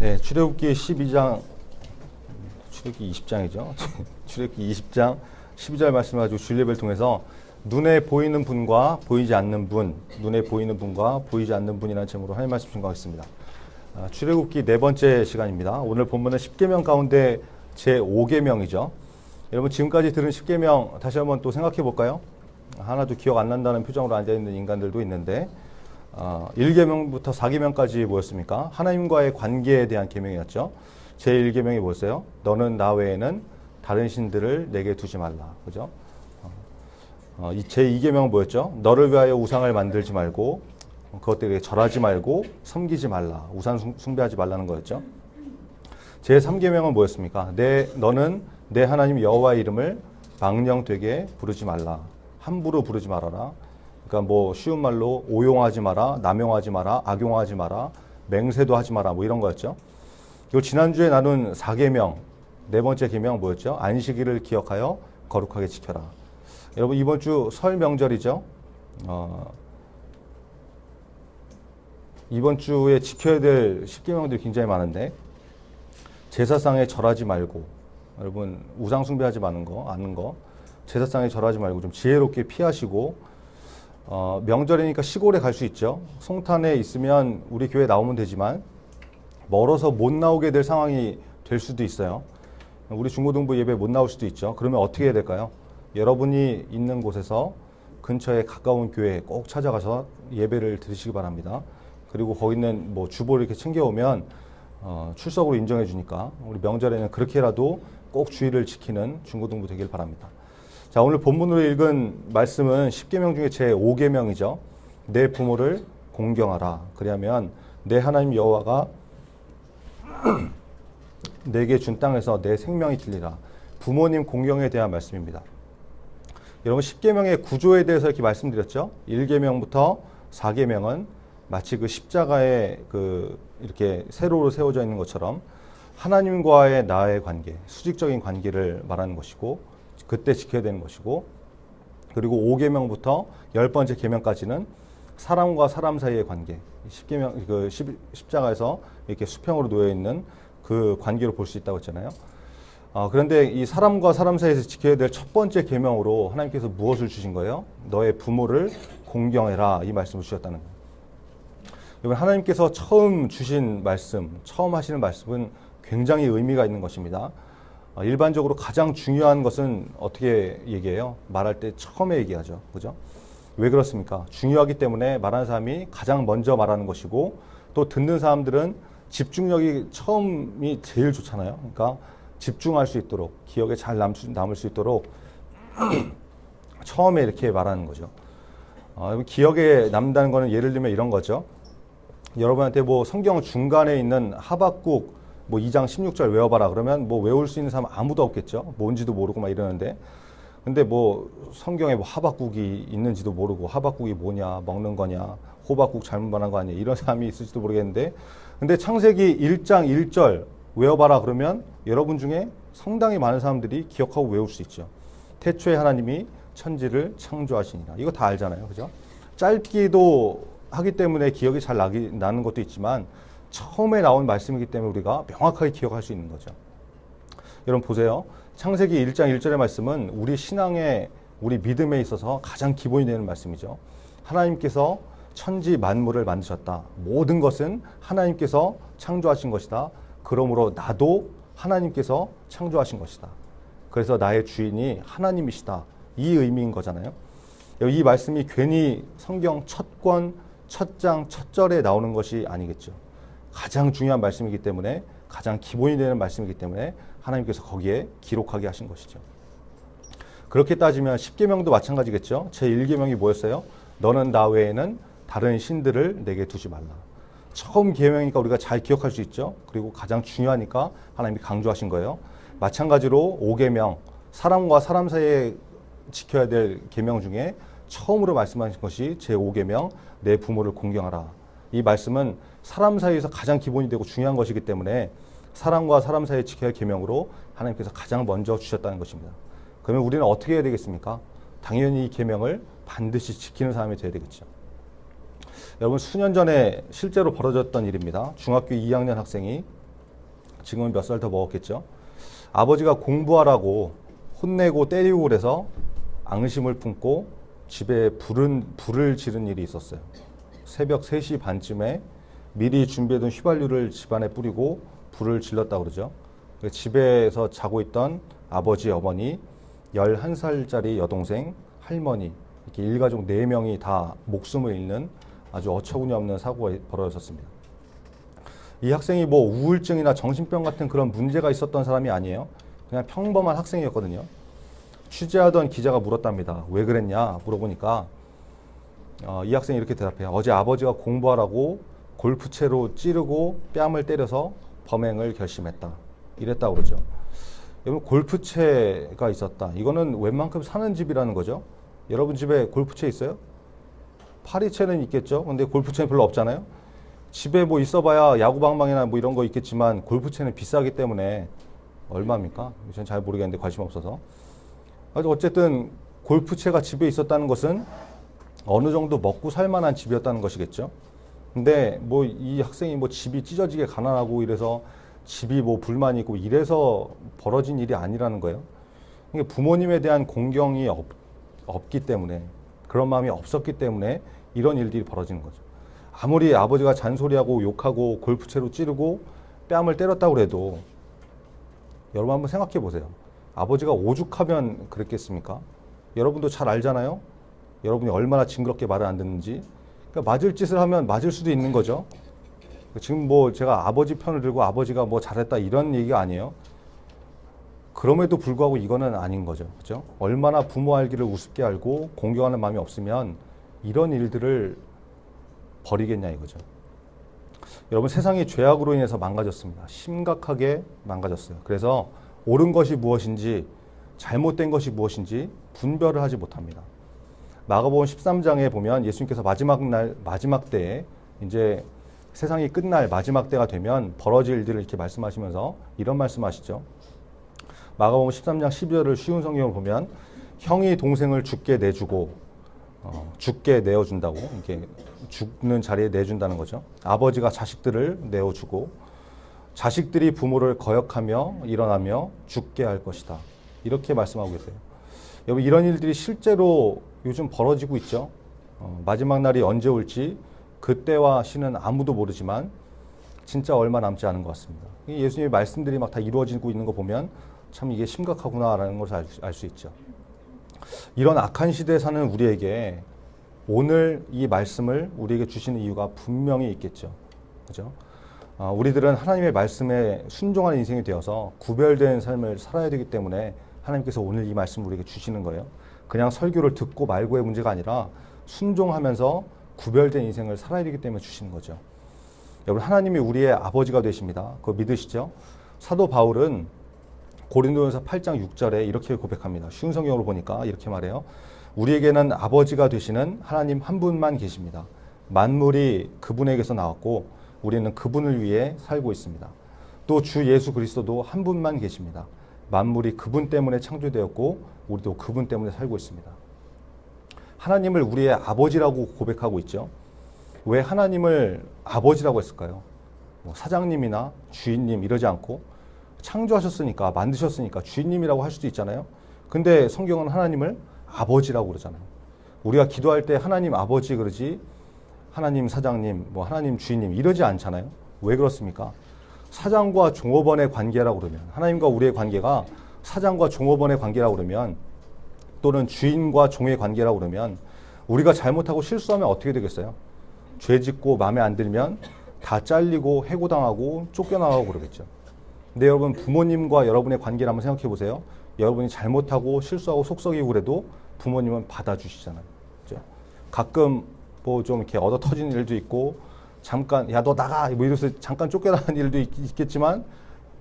네, 출애굽기 12장, 출애굽기 20장이죠. 출애굽기 20장 12절 말씀 가지고 주일예배를 통해서 눈에 보이는 분과 보이지 않는 분, 눈에 보이는 분과 보이지 않는 분이라는 제목으로 하나님 말씀 증거하겠습니다. 출애굽기 네 번째 시간입니다. 오늘 본문은 10계명 가운데 제 5계명이죠. 여러분 지금까지 들은 10계명 다시 한번 또 생각해 볼까요? 하나도 기억 안 난다는 표정으로 앉아있는 인간들도 있는데 1계명부터 4계명까지 뭐였습니까? 하나님과의 관계에 대한 계명이었죠. 제1계명이 뭐였어요? 너는 나 외에는 다른 신들을 내게 두지 말라. 그죠? 제2계명은 뭐였죠? 너를 위하여 우상을 만들지 말고 그것들에게 절하지 말고 섬기지 말라. 우상 숭배하지 말라는 거였죠. 제3계명은 뭐였습니까? 너는 내 하나님 여호와의 이름을 망령되게 부르지 말라. 함부로 부르지 말아라. 그러니까 뭐 쉬운 말로 오용하지 마라, 남용하지 마라, 악용하지 마라, 맹세도 하지 마라, 뭐 이런 거였죠. 그리고 지난주에 나눈 4계명, 네 번째 계명 뭐였죠? 안식일을 기억하여 거룩하게 지켜라. 여러분 이번 주 설 명절이죠. 이번 주에 지켜야 될 10계명들이 굉장히 많은데 제사상에 절하지 말고, 여러분 우상 숭배하지 않는 거, 제사상에 절하지 말고 좀 지혜롭게 피하시고, 명절이니까 시골에 갈 수 있죠. 송탄에 있으면 우리 교회 나오면 되지만 멀어서 못 나오게 될 상황이 될 수도 있어요. 우리 중고등부 예배 못 나올 수도 있죠. 그러면 어떻게 해야 될까요? 여러분이 있는 곳에서 근처에 가까운 교회에 꼭 찾아가서 예배를 드리시기 바랍니다. 그리고 거기 있는 뭐 주보를 이렇게 챙겨오면 출석으로 인정해 주니까 우리 명절에는 그렇게라도 꼭 주의를 지키는 중고등부 되길 바랍니다. 자, 오늘 본문으로 읽은 말씀은 10계명 중에 제 5계명이죠. 내 부모를 공경하라. 그러면 내 하나님 여호와가 내게 준 땅에서 내 생명이 길리라. 부모님 공경에 대한 말씀입니다. 여러분 10계명의 구조에 대해서 이렇게 말씀드렸죠. 1계명부터 4계명은 마치 그 십자가에 이렇게 세로로 세워져 있는 것처럼 하나님과의 나의 관계, 수직적인 관계를 말하는 것이고, 그때 지켜야 되는 것이고, 그리고 5계명부터 10번째 계명까지는 사람과 사람 사이의 관계, 10계명 십자가에서 이렇게 수평으로 놓여 있는 그 관계로 볼 수 있다고 했잖아요. 그런데 이 사람과 사람 사이에서 지켜야 될 첫 번째 계명으로 하나님께서 무엇을 주신 거예요? 너의 부모를 공경해라, 이 말씀을 주셨다는 거예요. 여러분 하나님께서 처음 주신 말씀, 처음 하시는 말씀은 굉장히 의미가 있는 것입니다. 일반적으로 가장 중요한 것은 어떻게 얘기해요? 말할 때 처음에 얘기하죠. 그죠? 왜 그렇습니까? 중요하기 때문에 말하는 사람이 가장 먼저 말하는 것이고, 또 듣는 사람들은 집중력이 처음이 제일 좋잖아요. 그러니까 집중할 수 있도록, 기억에 잘 남을 수 있도록 처음에 이렇게 말하는 거죠. 기억에 남는다는 거는 예를 들면 이런 거죠. 여러분한테 뭐 성경 중간에 있는 하박국 뭐 2장 16절 외워봐라 그러면 뭐 외울 수 있는 사람 아무도 없겠죠. 뭔지도 모르고 막 이러는데, 근데 뭐 성경에 뭐 하박국이 있는지도 모르고 하박국이 뭐냐, 먹는 거냐, 호박국 잘못 말한 거 아니야, 이런 사람이 있을지도 모르겠는데, 근데 창세기 1장 1절 외워봐라 그러면 여러분 중에 상당히 많은 사람들이 기억하고 외울 수 있죠. 태초에 하나님이 천지를 창조하시니라. 이거 다 알잖아요. 그죠? 짧기도 하기 때문에 기억이 잘 나는 것도 있지만 처음에 나온 말씀이기 때문에 우리가 명확하게 기억할 수 있는 거죠. 여러분 보세요. 창세기 1장 1절의 말씀은 우리 신앙에, 우리 믿음에 있어서 가장 기본이 되는 말씀이죠. 하나님께서 천지 만물을 만드셨다. 모든 것은 하나님께서 창조하신 것이다. 그러므로 나도 하나님께서 창조하신 것이다. 그래서 나의 주인이 하나님이시다. 이 의미인 거잖아요. 이 말씀이 괜히 성경 첫 권, 첫 장, 첫 절에 나오는 것이 아니겠죠. 가장 중요한 말씀이기 때문에, 가장 기본이 되는 말씀이기 때문에 하나님께서 거기에 기록하게 하신 것이죠. 그렇게 따지면 10계명도 마찬가지겠죠. 제1계명이 뭐였어요? 너는 나 외에는 다른 신들을 내게 두지 말라. 처음 계명이니까 우리가 잘 기억할 수 있죠. 그리고 가장 중요하니까 하나님이 강조하신 거예요. 마찬가지로 5계명, 사람과 사람 사이에 지켜야 될 계명 중에 처음으로 말씀하신 것이 제5계명, 내 부모를 공경하라. 이 말씀은 사람 사이에서 가장 기본이 되고 중요한 것이기 때문에 사람과 사람 사이에 지켜야 할 계명으로 하나님께서 가장 먼저 주셨다는 것입니다. 그러면 우리는 어떻게 해야 되겠습니까? 당연히 이 계명을 반드시 지키는 사람이 되어야 되겠죠. 여러분 수년 전에 실제로 벌어졌던 일입니다. 중학교 2학년 학생이 지금은 몇 살 더 먹었겠죠. 아버지가 공부하라고 혼내고 때리고 그래서 앙심을 품고 집에 불을 지른 일이 있었어요. 새벽 3시 반쯤에 미리 준비해둔 휘발유를 집안에 뿌리고 불을 질렀다고 그러죠. 집에서 자고 있던 아버지, 어머니, 11살짜리 여동생, 할머니, 이렇게 일가족 4명이 다 목숨을 잃는 아주 어처구니 없는 사고가 벌어졌습니다. 이 학생이 뭐 우울증이나 정신병 같은 그런 문제가 있었던 사람이 아니에요. 그냥 평범한 학생이었거든요. 취재하던 기자가 물었답니다. 왜 그랬냐 물어보니까 이 학생이 이렇게 대답해요. 어제 아버지가 공부하라고 골프채로 찌르고 뺨을 때려서 범행을 결심했다. 이랬다고 그러죠. 여러분, 골프채가 있었다. 이거는 웬만큼 사는 집이라는 거죠. 여러분 집에 골프채 있어요? 파리채는 있겠죠. 근데 골프채는 별로 없잖아요. 집에 뭐 있어봐야 야구방망이나 뭐 이런 거 있겠지만 골프채는 비싸기 때문에 얼마입니까? 전 잘 모르겠는데 관심 없어서. 어쨌든 골프채가 집에 있었다는 것은 어느 정도 먹고 살만한 집이었다는 것이겠죠. 근데 뭐 이 학생이 뭐 집이 찢어지게 가난하고 이래서 집이 뭐 불만이 있고 이래서 벌어진 일이 아니라는 거예요. 그러니까 부모님에 대한 공경이 없기 때문에, 그런 마음이 없었기 때문에 이런 일들이 벌어지는 거죠. 아무리 아버지가 잔소리하고 욕하고 골프채로 찌르고 뺨을 때렸다고 해도 여러분 한번 생각해 보세요. 아버지가 오죽하면 그랬겠습니까? 여러분도 잘 알잖아요. 여러분이 얼마나 징그럽게 말을 안 듣는지. 그러니까 맞을 짓을 하면 맞을 수도 있는 거죠. 지금 뭐 제가 아버지 편을 들고 아버지가 뭐 잘했다 이런 얘기가 아니에요. 그럼에도 불구하고 이거는 아닌 거죠. 그죠? 얼마나 부모 알기를 우습게 알고 공경하는 마음이 없으면 이런 일들을 벌이겠냐 이거죠. 여러분, 세상이 죄악으로 인해서 망가졌습니다. 심각하게 망가졌어요. 그래서 옳은 것이 무엇인지 잘못된 것이 무엇인지 분별을 하지 못합니다. 마가복음 13장에 보면 예수님께서 마지막 때에 이제 세상이 끝날 마지막 때가 되면 벌어질 일들을 이렇게 말씀하시면서 이런 말씀하시죠. 마가복음 13장 12절을 쉬운 성경을 보면 형이 동생을 죽게 내주고 죽게 내어준다고, 이렇게 죽는 자리에 내준다는 거죠. 아버지가 자식들을 내어주고 자식들이 부모를 거역하며 일어나며 죽게 할 것이다. 이렇게 말씀하고 계세요. 여러분, 이런 일들이 실제로 요즘 벌어지고 있죠. 마지막 날이 언제 올지 그때와 시는 아무도 모르지만 진짜 얼마 남지 않은 것 같습니다. 예수님의 말씀들이 막 다 이루어지고 있는 거 보면 참 이게 심각하구나라는 것을 알 수 있죠. 이런 악한 시대에 사는 우리에게 오늘 이 말씀을 우리에게 주시는 이유가 분명히 있겠죠. 그죠? 우리들은 하나님의 말씀에 순종하는 인생이 되어서 구별된 삶을 살아야 되기 때문에 하나님께서 오늘 이 말씀을 우리에게 주시는 거예요. 그냥 설교를 듣고 말고의 문제가 아니라 순종하면서 구별된 인생을 살아야 되기 때문에 주시는 거죠. 여러분, 하나님이 우리의 아버지가 되십니다. 그거 믿으시죠? 사도 바울은 고린도전서 8장 6절에 이렇게 고백합니다. 쉬운 성경으로 보니까 이렇게 말해요. 우리에게는 아버지가 되시는 하나님 한 분만 계십니다. 만물이 그분에게서 나왔고 우리는 그분을 위해 살고 있습니다. 또 주 예수 그리스도도 한 분만 계십니다. 만물이 그분 때문에 창조되었고 우리도 그분 때문에 살고 있습니다. 하나님을 우리의 아버지라고 고백하고 있죠. 왜 하나님을 아버지라고 했을까요? 사장님이나 주인님 이러지 않고 창조하셨으니까, 만드셨으니까 주인님이라고 할 수도 있잖아요. 근데 성경은 하나님을 아버지라고 그러잖아요. 우리가 기도할 때 하나님 아버지 그러지 하나님 사장님, 뭐 하나님 주인님 이러지 않잖아요. 왜 그렇습니까? 사장과 종업원의 관계라고 그러면, 하나님과 우리의 관계가 사장과 종업원의 관계라고 그러면, 또는 주인과 종의 관계라고 그러면 우리가 잘못하고 실수하면 어떻게 되겠어요? 죄 짓고 마음에 안 들면 다 잘리고 해고당하고 쫓겨나가고 그러겠죠. 근데 여러분, 부모님과 여러분의 관계를 한번 생각해 보세요. 여러분이 잘못하고 실수하고 속썩이고 그래도 부모님은 받아주시잖아요. 그렇죠? 가끔 뭐 좀 이렇게 얻어 터지는 일도 있고, 잠깐 야 너 나가 뭐 이래서 잠깐 쫓겨나는 일도 있겠지만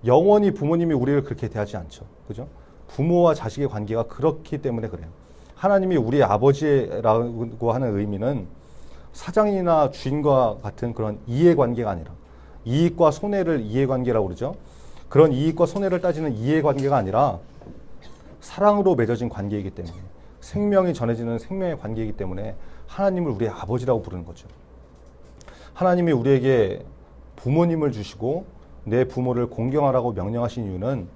영원히 부모님이 우리를 그렇게 대하지 않죠. 그죠? 부모와 자식의 관계가 그렇기 때문에 그래요. 하나님이 우리의 아버지라고 하는 의미는 사장이나 주인과 같은 그런 이해관계가 아니라, 이익과 손해를 이해관계라고 그러죠. 그런 이익과 손해를 따지는 이해관계가 아니라 사랑으로 맺어진 관계이기 때문에, 생명이 전해지는 생명의 관계이기 때문에 하나님을 우리의 아버지라고 부르는 거죠. 하나님이 우리에게 부모님을 주시고 내 부모를 공경하라고 명령하신 이유는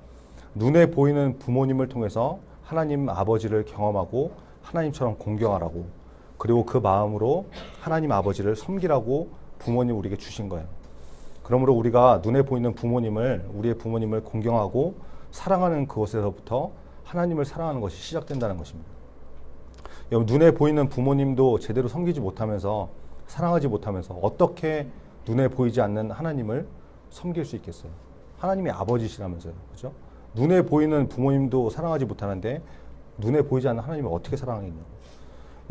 눈에 보이는 부모님을 통해서 하나님 아버지를 경험하고 하나님처럼 공경하라고, 그리고 그 마음으로 하나님 아버지를 섬기라고 부모님 우리에게 주신 거예요. 그러므로 우리가 눈에 보이는 부모님을, 우리의 부모님을 공경하고 사랑하는 그것에서부터 하나님을 사랑하는 것이 시작된다는 것입니다. 여러분, 눈에 보이는 부모님도 제대로 섬기지 못하면서, 사랑하지 못하면서 어떻게 눈에 보이지 않는 하나님을 섬길 수 있겠어요? 하나님이 아버지시라면서요. 그죠? 눈에 보이는 부모님도 사랑하지 못하는데 눈에 보이지 않는 하나님을 어떻게 사랑하겠냐고.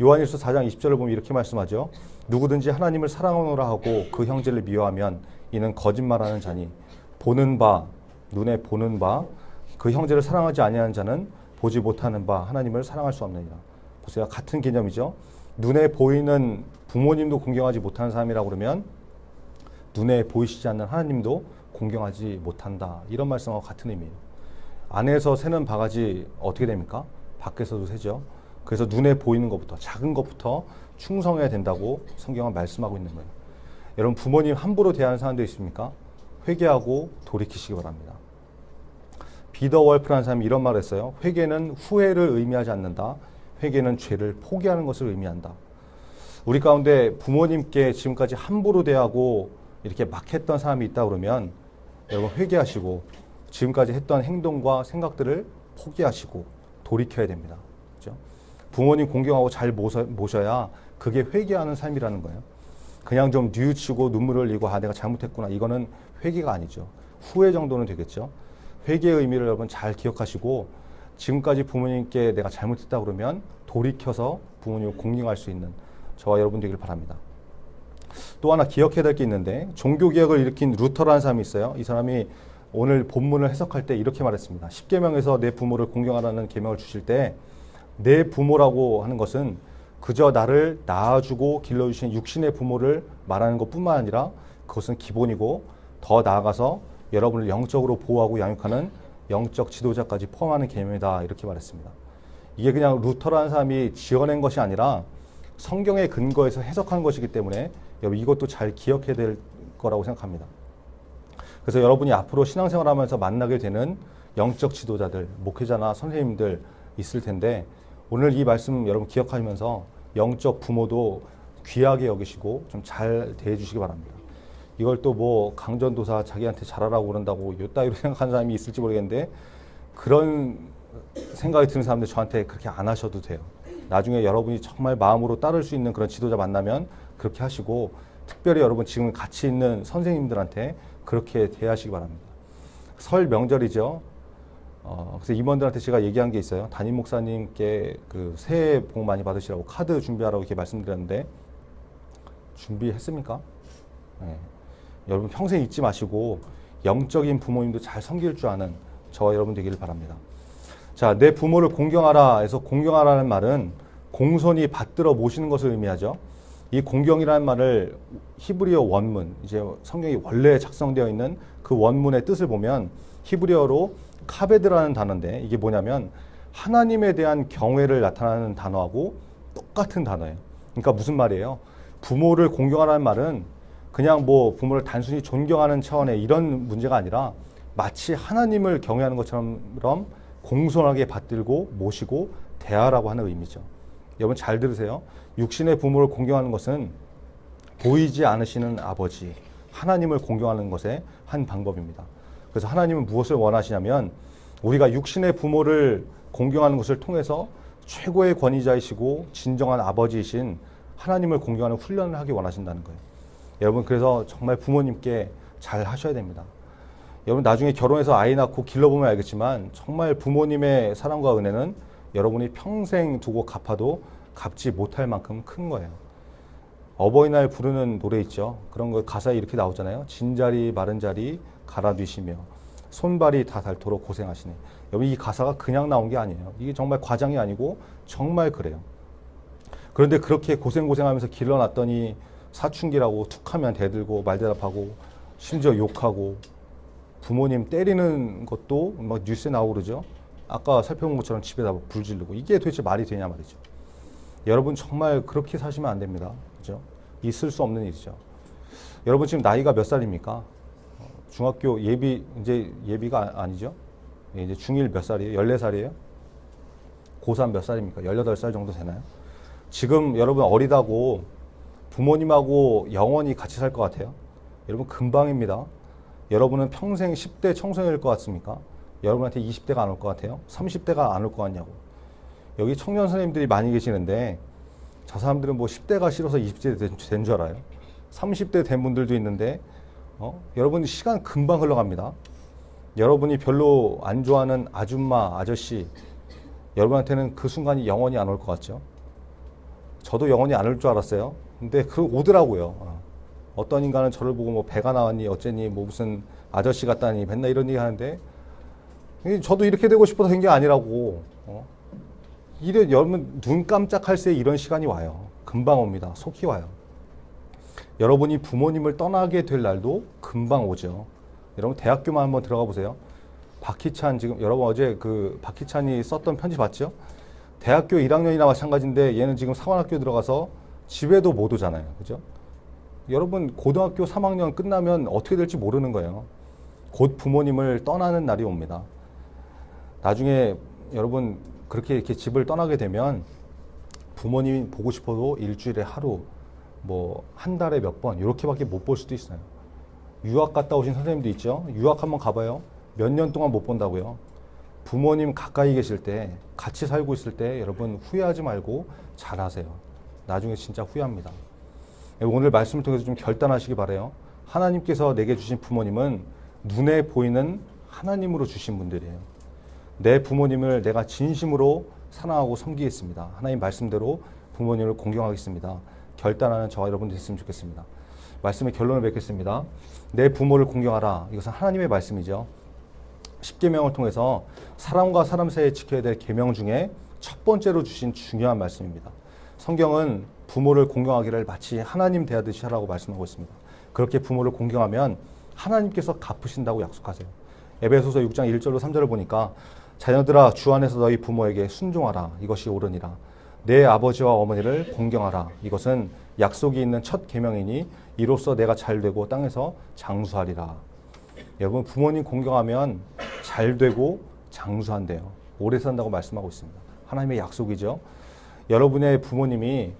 요한일서 4장 20절을 보면 이렇게 말씀하죠. 누구든지 하나님을 사랑하노라 하고 그 형제를 미워하면 이는 거짓말하는 자니, 보는 바, 눈에 보는 바, 그 형제를 사랑하지 아니하는 자는 보지 못하는 바 하나님을 사랑할 수 없느니라. 보세요. 같은 개념이죠. 눈에 보이는 부모님도 공경하지 못하는 사람이라고 그러면 눈에 보이시지 않는 하나님도 공경하지 못한다. 이런 말씀하고 같은 의미예요. 안에서 새는 바가지 어떻게 됩니까? 밖에서도 새죠. 그래서 눈에 보이는 것부터, 작은 것부터 충성해야 된다고 성경은 말씀하고 있는 거예요. 여러분, 부모님 함부로 대하는 사람도 있습니까? 회개하고 돌이키시기 바랍니다. 비더 월프라는 사람이 이런 말을 했어요. 회개는 후회를 의미하지 않는다. 회개는 죄를 포기하는 것을 의미한다. 우리 가운데 부모님께 지금까지 함부로 대하고 이렇게 막 했던 사람이 있다 그러면 여러분, 회개하시고 지금까지 했던 행동과 생각들을 포기하시고 돌이켜야 됩니다. 그렇죠? 부모님 공경하고 잘 모셔야 그게 회개하는 삶이라는 거예요. 그냥 좀 뉘우치고 눈물을 흘리고 내가 잘못했구나, 이거는 회개가 아니죠. 후회 정도는 되겠죠. 회개의 의미를 여러분 잘 기억하시고 지금까지 부모님께 내가 잘못했다 그러면 돌이켜서 부모님을 공경할 수 있는 저와 여러분 되기를 바랍니다. 또 하나 기억해야 될 게 있는데, 종교개혁을 일으킨 루터라는 사람이 있어요. 이 사람이 오늘 본문을 해석할 때 이렇게 말했습니다. 10계명에서 내 부모를 공경하라는 계명을 주실 때 내 부모라고 하는 것은 그저 나를 낳아주고 길러주신 육신의 부모를 말하는 것뿐만 아니라 그것은 기본이고 더 나아가서 여러분을 영적으로 보호하고 양육하는 영적 지도자까지 포함하는 개념이다, 이렇게 말했습니다. 이게 그냥 루터라는 사람이 지어낸 것이 아니라 성경의 근거에서 해석한 것이기 때문에 여러분 이것도 잘 기억해야 될 거라고 생각합니다. 그래서 여러분이 앞으로 신앙생활하면서 만나게 되는 영적 지도자들, 목회자나 선생님들 있을 텐데 오늘 이 말씀 여러분 기억하시면서 영적 부모도 귀하게 여기시고 좀 잘 대해주시기 바랍니다. 이걸 또 뭐 강전도사 자기한테 잘하라고 그런다고 요따위로 생각하는 사람이 있을지 모르겠는데 그런 생각이 드는 사람들 저한테 그렇게 안 하셔도 돼요. 나중에 여러분이 정말 마음으로 따를 수 있는 그런 지도자 만나면 그렇게 하시고, 특별히 여러분 지금 같이 있는 선생님들한테 그렇게 대하시기 바랍니다. 설 명절이죠. 그래서 임원들한테 제가 얘기한 게 있어요. 담임 목사님께 그 새해 복 많이 받으시라고 카드 준비하라고 이렇게 말씀드렸는데 준비했습니까? 네. 여러분 평생 잊지 마시고 영적인 부모님도 잘 섬길 줄 아는 저와 여러분 되기를 바랍니다. 자, 내 부모를 공경하라 해서 공경하라는 말은 공손히 받들어 모시는 것을 의미하죠. 이 공경이라는 말을 히브리어 원문, 이제 성경이 원래 작성되어 있는 그 원문의 뜻을 보면 히브리어로 카베드라는 단어인데 이게 뭐냐면 하나님에 대한 경외를 나타내는 단어하고 똑같은 단어예요. 그러니까 무슨 말이에요? 부모를 공경하라는 말은 그냥 뭐 부모를 단순히 존경하는 차원의 이런 문제가 아니라 마치 하나님을 경외하는 것처럼 공손하게 받들고 모시고 대하라고 하는 의미죠. 여러분 잘 들으세요. 육신의 부모를 공경하는 것은 보이지 않으시는 아버지, 하나님을 공경하는 것의 한 방법입니다. 그래서 하나님은 무엇을 원하시냐면 우리가 육신의 부모를 공경하는 것을 통해서 최고의 권위자이시고 진정한 아버지이신 하나님을 공경하는 훈련을 하기 원하신다는 거예요. 여러분 그래서 정말 부모님께 잘 하셔야 됩니다. 여러분 나중에 결혼해서 아이 낳고 길러보면 알겠지만 정말 부모님의 사랑과 은혜는 여러분이 평생 두고 갚아도 갚지 못할 만큼 큰 거예요. 어버이날 부르는 노래 있죠. 그런 거 가사에 이렇게 나오잖아요. 진자리 마른 자리 갈아뉘시며 손발이 다 닳도록 고생하시네. 여러분 이 가사가 그냥 나온 게 아니에요. 이게 정말 과장이 아니고 정말 그래요. 그런데 그렇게 고생하면서 길러놨더니 사춘기라고 툭하면 대들고 말대답하고 심지어 욕하고 부모님 때리는 것도 막 뉴스에 나오고 그러죠. 아까 살펴본 것처럼 집에다 불 지르고 이게 도대체 말이 되냐 말이죠. 여러분 정말 그렇게 사시면 안 됩니다. 그죠? 있을 수 없는 일이죠. 여러분 지금 나이가 몇 살입니까? 중학교 예비, 이제 예비가 아니죠. 이제 중1 몇 살이에요? 14살이에요? 고3 몇 살입니까? 18살 정도 되나요? 지금 여러분 어리다고 부모님하고 영원히 같이 살 것 같아요? 여러분 금방입니다. 여러분은 평생 10대 청소년일 것 같습니까? 여러분한테 20대가 안 올 것 같아요? 30대가 안 올 것 같냐고. 여기 청년 선생님들이 많이 계시는데 저 사람들은 뭐 10대가 싫어서 20대 된 줄 알아요? 30대 된 분들도 있는데 여러분 시간 금방 흘러갑니다. 여러분이 별로 안 좋아하는 아줌마, 아저씨 여러분한테는 그 순간이 영원히 안 올 것 같죠? 저도 영원히 안 올 줄 알았어요. 근데 그 오더라고요. 어떤 인간은 저를 보고 뭐 배가 나왔니 어쨌니 뭐 무슨 아저씨 같다니 맨날 이런 얘기 하는데 저도 이렇게 되고 싶어서 된 게 아니라고. 이래 여러분 눈 깜짝할 새에 이런 시간이 와요. 금방 옵니다. 속히 와요. 여러분이 부모님을 떠나게 될 날도 금방 오죠. 여러분 대학교만 한번 들어가 보세요. 박희찬 지금 여러분 어제 그 박희찬이 썼던 편지 봤죠? 대학교 1학년이나 마찬가지인데 얘는 지금 사관학교 들어가서 집에도 못 오잖아요. 그죠? 여러분 고등학교 3학년 끝나면 어떻게 될지 모르는 거예요. 곧 부모님을 떠나는 날이 옵니다. 나중에 여러분 그렇게 이렇게 집을 떠나게 되면 부모님이 보고 싶어도 일주일에 하루 뭐 한 달에 몇 번 이렇게밖에 못 볼 수도 있어요. 유학 갔다 오신 선생님도 있죠. 유학 한번 가봐요. 몇 년 동안 못 본다고요. 부모님 가까이 계실 때 같이 살고 있을 때 여러분 후회하지 말고 잘하세요. 나중에 진짜 후회합니다. 오늘 말씀을 통해서 좀 결단하시기 바라요. 하나님께서 내게 주신 부모님은 눈에 보이는 하나님으로 주신 분들이에요. 내 부모님을 내가 진심으로 사랑하고 섬기겠습니다. 하나님 말씀대로 부모님을 공경하겠습니다. 결단하는 저와 여러분 됐으면 좋겠습니다. 말씀의 결론을 맺겠습니다. 내 부모를 공경하라. 이것은 하나님의 말씀이죠. 10계명을 통해서 사람과 사람 사이에 지켜야 될 계명 중에 첫 번째로 주신 중요한 말씀입니다. 성경은 부모를 공경하기를 마치 하나님 대하듯이 하라고 말씀하고 있습니다. 그렇게 부모를 공경하면 하나님께서 갚으신다고 약속하세요. 에베소서 6장 1절로 3절을 보니까 자녀들아 주 안에서 너희 부모에게 순종하라. 이것이 옳으니라. 내 아버지와 어머니를 공경하라. 이것은 약속이 있는 첫 계명이니 이로써 내가 잘되고 땅에서 장수하리라. 여러분 부모님 공경하면 잘되고 장수한대요. 오래 산다고 말씀하고 있습니다. 하나님의 약속이죠. 여러분의 부모님이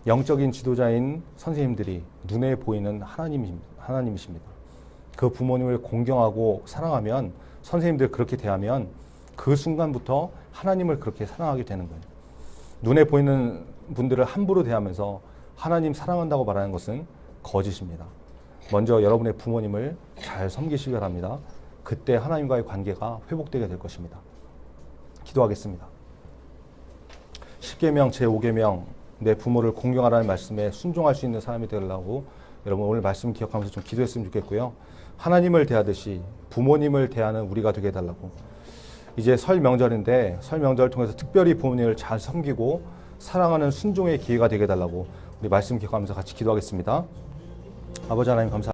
영적인 지도자인 선생님들이 눈에 보이는 하나님이십니다. 그 부모님을 공경하고 사랑하면 선생님들 그렇게 대하면 그 순간부터 하나님을 그렇게 사랑하게 되는 거예요. 눈에 보이는 분들을 함부로 대하면서 하나님 사랑한다고 말하는 것은 거짓입니다. 먼저 여러분의 부모님을 잘 섬기시기 바랍니다. 그때 하나님과의 관계가 회복되게 될 것입니다. 기도하겠습니다. 10계명 제5계명 내 부모를 공경하라는 말씀에 순종할 수 있는 사람이 되려고 여러분 오늘 말씀 기억하면서 좀 기도했으면 좋겠고요. 하나님을 대하듯이 부모님을 대하는 우리가 되게 해달라고. 이제 설 명절인데 설 명절을 통해서 특별히 부모님을 잘 섬기고 사랑하는 순종의 기회가 되게 해달라고 우리 말씀 기억하면서 같이 기도하겠습니다. 아버지 하나님 감사합니다.